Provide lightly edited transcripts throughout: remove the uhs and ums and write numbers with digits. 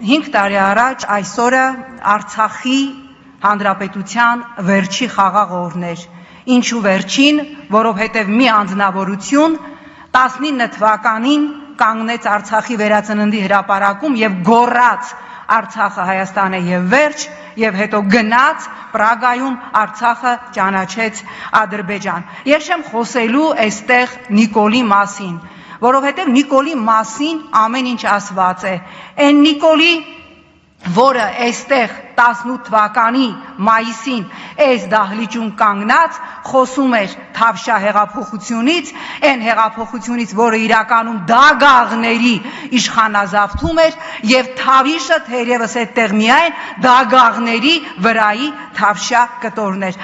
5 տարի առաջ այս օրը Արցախի Հանրապետության վերջի խաղաղ օրն էր, ինչու վերջին, որովհետև մի անձնավորություն 19 թվականին կանգնեց Արցախի վերածննդի հրապարակում եւ գոռաց Արցախը Հայաստան է եւ վերջ, եւ հետո գնաց Պրագայում Արցախը ճանաչեց Ադրբեջան։ Ես չեմ խոսելու այստեղ Նիկոլի մասին, որովհետև Նիկոլի մասին ամեն ինչ ասված է։ Այն Նիկոլի, որը այստեղ 18 թվականի մայիսին այս դահլիճում կանգնած խոսում էր Թավշյա հեղափոխությունից, այն հեղափոխությունից, որը իրականում դագաղների իշխանազավթում էր եւ Թավիշը թերևս այդտեղ միայն դագաղների վրայի Թավշյա կտորն էր։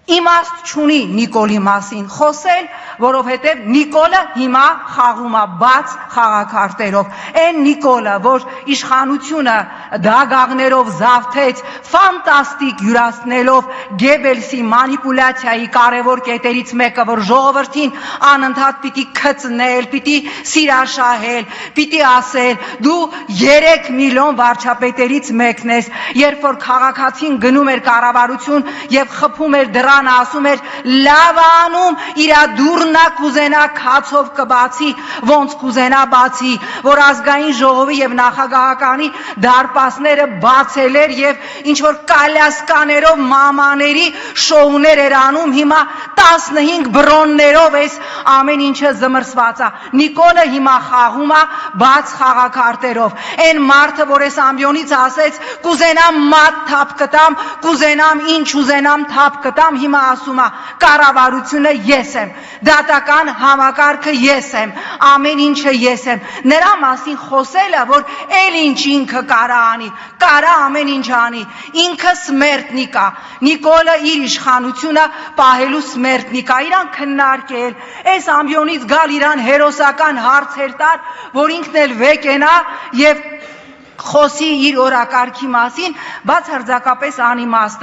Իմաստ չունի Նիկոլի մասին խոսել, որովհետև Նիկոլը հիմա խաղում է բաց խաղաքարտերով։ Այն Նիկոլը, որ իշխանությունը դագաղներով զավթեց, ֆանտաստիկ յուրացնելով Գեբելսի մանիպուլյացիայի կարևոր կետերից մեկը, որ ժողովրդին անընդհատ պիտի քծնել, պիտի սիրաշահել, պիտի ասել, դու 3 միլիոն վարչապետերից մեկն ես, երբ որ քաղաքացին գնում էր կառավարություն եւ խփում էր դռան, ասում էր լավ անում, իրա դուրնա կուզենա քացով կբացի, ոնց կուզենա բացի, որ ազգային ժողովի եւ նախագահականի դարպասները բացել էր եւ ինչ որ կալյասկաներով մամաների շոուներ էր անում, հիմա 15 բրոններով էս ամեն ինչը զմրսված է։ Նիկոլը հիմա խաղում է բաց խաղաքարտերով։ Այն մարդը, որ էս ամբիոնից ասեց, կուզենամ մատ թափ կտամ, կուզենամ ինչ ուզենամ թափ կտամ, հիմա ասում է կառավարությունը ես եմ, դատական համակարգը ես եմ, ամեն ինչը ես եմ։ Նրա մասին խոսելը, որ էլ ինչ ինքը կարա անի, կարա ամեն ինչ անի, ինքը սմերտնիկ է։ Նիկոլը իր իշխանությունը պահելու սմերտնիկ է, իրան քննարկել, այս ամբիոնից գալ իրան հերոսական հարցեր տար, որ ինքն էլ վեկենա եւ խոսի իր օրակարգի մասին, բացարձակապես անիմաստ է։